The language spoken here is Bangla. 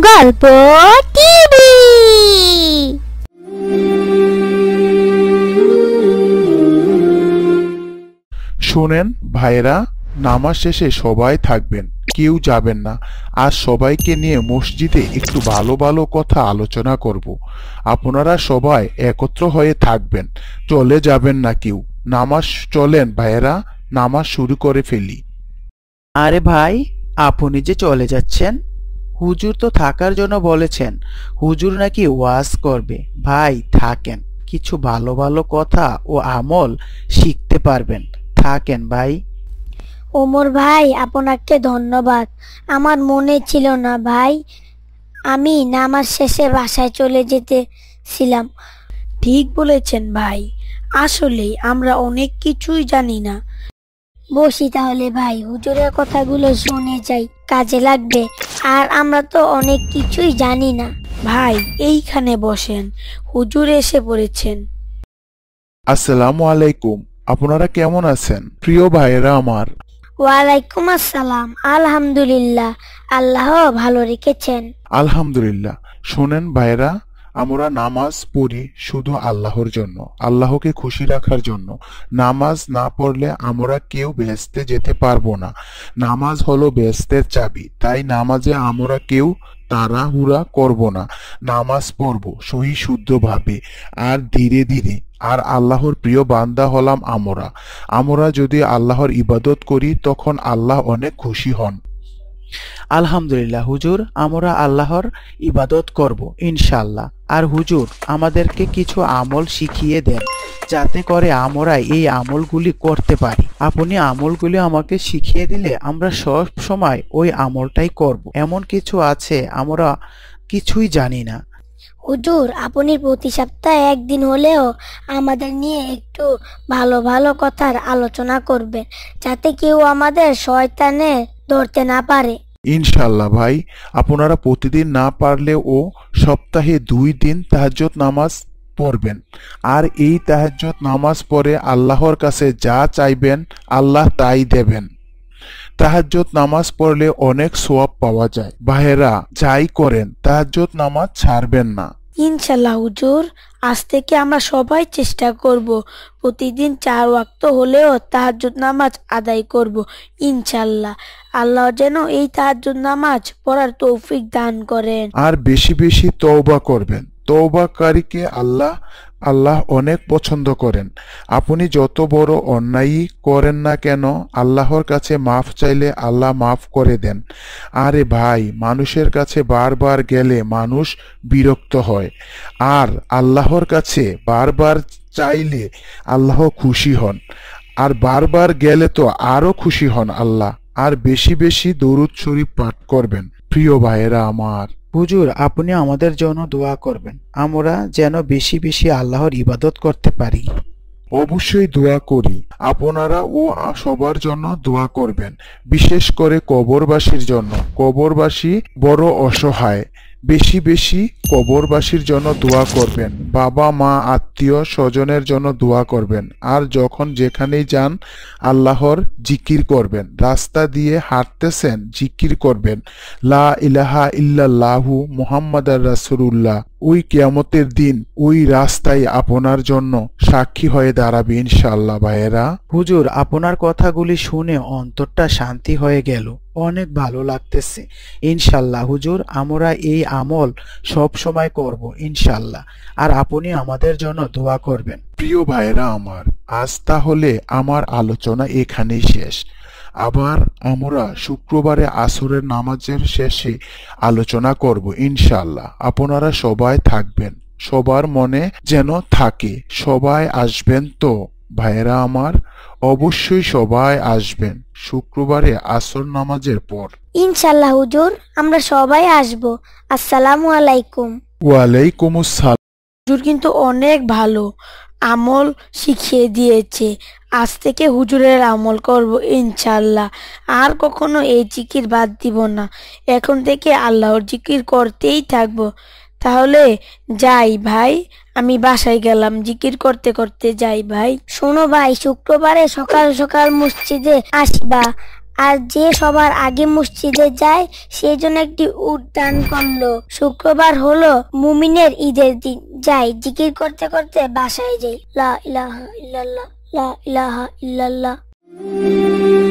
গল্প টিভি। শুনেন ভাইরা, নামাজ শেষে সবাই থাকবেন, কেউ যাবেন না। আজ সবাইকে নিয়ে মসজিদে একটু ভালো ভালো কথা আলোচনা করব। আপনারা সবাই একত্র হয়ে থাকবেন, চলে যাবেন না কেউ। নামাজ চলেন ভাইয়েরা, নামাজ শুরু করে ফেলি। আরে ভাই, আপনি যে চলে যাচ্ছেন? হুজুর তো থাকার জন্য বলেছেন। হুজুর নাকি ওয়াজ করবে। ভাই থাকেন, কিছু ভালো ভালো কথা ও আমল শিখতে পারবেন। থাকেন ভাই। ওমর ভাই, আপনাকে ধন্যবাদ। আমার মনে ছিল না ভাই, আমি নামাজ শেষে বাসায় চলে যেতেছিলাম। ঠিক বলেছেন ভাই, আসলেই আমরা অনেক কিছুই জানি না। বসি তাহলে ভাই, হুজুরের কথাগুলো শুনে যাই, কাজে লাগবে। আর আমরা তো অনেক কিছুই জানি না। ভাই এইখানে বসেন, হুজুর এসে পড়েছেন। আসসালামু আলাইকুম। আপনারা কেমন আছেন প্রিয় ভাইয়েরা আমার? ওয়ালাইকুম আসসালাম। আলহামদুলিল্লাহ, আল্লাহ ভালো রেখেছেন। আলহামদুলিল্লাহ। শোনেন ভাইরা, আমরা নামাজ পড়ি শুধু আল্লাহর জন্য, আল্লাহকে খুশি রাখার জন্য। নামাজ না পড়লে আমরা কেউ বেহেশতে যেতে পারবো না। নামাজ হলো বেহেশতের চাবি, তাই নামাজে আমরা কেউ তাড়াহুড়া করব না। নামাজ পড়ব সহি শুদ্ধভাবে আর ধীরে ধীরে। আর আল্লাহর প্রিয় বান্দা হলাম আমরা। আমরা যদি আল্লাহর ইবাদত করি তখন আল্লাহ অনেক খুশি হন। আলহামদুলিল্লাহ হুজুর, আমরা আল্লাহর ইবাদত করব ইনশাআল্লাহ। আর হুজুর আমাদেরকে কিছু আমল শিখিয়ে দেন, যাতে করে আমরা এই আমলগুলি করতে পারি। আপনি আমলগুলি আমাকে শিখিয়ে দিলে আমরা সব সময় ওই আমলটাই করব। এমন কিছু আছে আমরা কিছুই জানি না। হুজুর, আপনি প্রতি সপ্তাহে একদিন হলেও আমাদের নিয়ে একটু ভালো ভালো কথার আলোচনা করবেন, যাতে কেউ আমাদের শয়তানে ধরতে না পারে। ইনশাল্লাহ ভাই, আপনারা প্রতিদিন না পারলেও সপ্তাহে 2 দিন তাহাজ্জুদ নামাজ পড়বেন। আর এই তাহাজ্জুদ নামাজ পড়ে আল্লাহর কাছে যা চাইবেন আল্লাহ তাই দেবেন। তাহাজ্জুদ নামাজ পড়লে অনেক সওয়াব পাওয়া যায়। ভাইয়েরা, যাই করেন তাহাজ্জুদ নামাজ ছাড়বেন না। ইনশাল্লাহ হুজুর, আজ থেকে আমরা সবাই চেষ্টা করব প্রতিদিন 4 ওয়াক্ত হলেও তাহাজ্জুদ নামাজ আদায় করব ইনশাল্লাহ। আল্লাহ যেন এই তাহাজ্জুদ নামাজ পড়ার তৌফিক দান করেন। আর বেশি বেশি তওবা করবেন। তওবাকারীকে আল্লাহ অনেক পছন্দ করেন। আপনি যত বড় অন্যায়ই করেন না কেন, আল্লাহর কাছে মাফ চাইলে আল্লাহ মাফ করে দেন। আরে ভাই, মানুষের কাছে বারবার গেলে মানুষ বিরক্ত হয়, আর আল্লাহর কাছে বারবার চাইলে আল্লাহ খুশি হন। আর বারবার গেলে তো আরো খুশি হন আল্লাহ। আর বেশি বেশি দরুদ শরীফ পাঠ করবেন প্রিয় ভাইয়েরা আমার। হুজুর আপনি আমাদের জন্য দোয়া করবেন, আমরা যেন বেশি বেশি আল্লাহর ইবাদত করতে পারি। অবশ্যই দোয়া করি। আপনারা ও সবার জন্য দোয়া করবেন, বিশেষ করে কবরবাসীর জন্য। কবরবাসী বড় অসহায়, বেশি বেশি কবরবাসীর জন্য দোয়া করবেন। বাবা মা আত্মীয় স্বজনের জন্য দোয়া করবেন। আর যখন যেখানেই যান আল্লাহর জিকির করবেন। রাস্তা দিয়ে হাঁটতেছেন, জিকির করবেন, লা ইলাহা ইল্লাল্লাহু মুহাম্মাদুর রাসূলুল্লাহ। ওই কিয়ামতের দিন ওই রাস্তায় আপনার জন্য সাক্ষী হয়ে দাঁড়াবে ইনশাআল্লাহ ভাইয়েরা। হুজুর আপনার কথাগুলি শুনে অন্তরটা শান্তি হয়ে গেল, অনেক ভালো লাগতেছে। ইনশাল্লাহ হুজুর, আমরা এই আমল সব সময় করব ইনশাল্লাহ। আর আপনি আমাদের জন্য দোয়া করবেন। প্রিয় ভাইয়েরা আমার, আজ তাহলে আমার আলোচনা এখানেই শেষ। আবার আমরা শুক্রবারে আসরের নামাজের শেষে আলোচনা করব ইনশাআল্লাহ। আপনারা সবাই থাকবেন, সবার মনে যেন থাকে। সবাই আসবেন তো ভাইয়েরা আমার? অবশ্যই সবাই আসবেন শুক্রবারে আসর নামাজের পর। ইনশাল্লাহ হুজুর, আমরা সবাই আসব। আসসালামু আলাইকুম। ওয়ালাইকুম আসসালাম। হুজুর কিন্তু অনেক ভালো আমল শিখিয়ে দিয়েছে। আজ থেকে হুজুরের আমল করব ইনশাল্লাহ। আর কখনো এই জিকির বাদ দিব না। এখন থেকে আল্লাহর জিকির করতেই থাকবো। তাহলে যাই ভাই, আমি বাসায় গেলাম, জিকির করতে করতে যাই ভাই। শোনো ভাই, শুক্রবারে সকাল সকাল মসজিদে আসবা। আর যে সবার আগে মসজিদে যায় সেই জন্য একটি উট দান করলো। শুক্রবার হলো মুমিনের ঈদের দিন। যাই জিকির করতে করতে বাসায় যাই। লা ইলাহা ইল্লাল্লাহ, লা ইলাহা ইল্লাল্লাহ।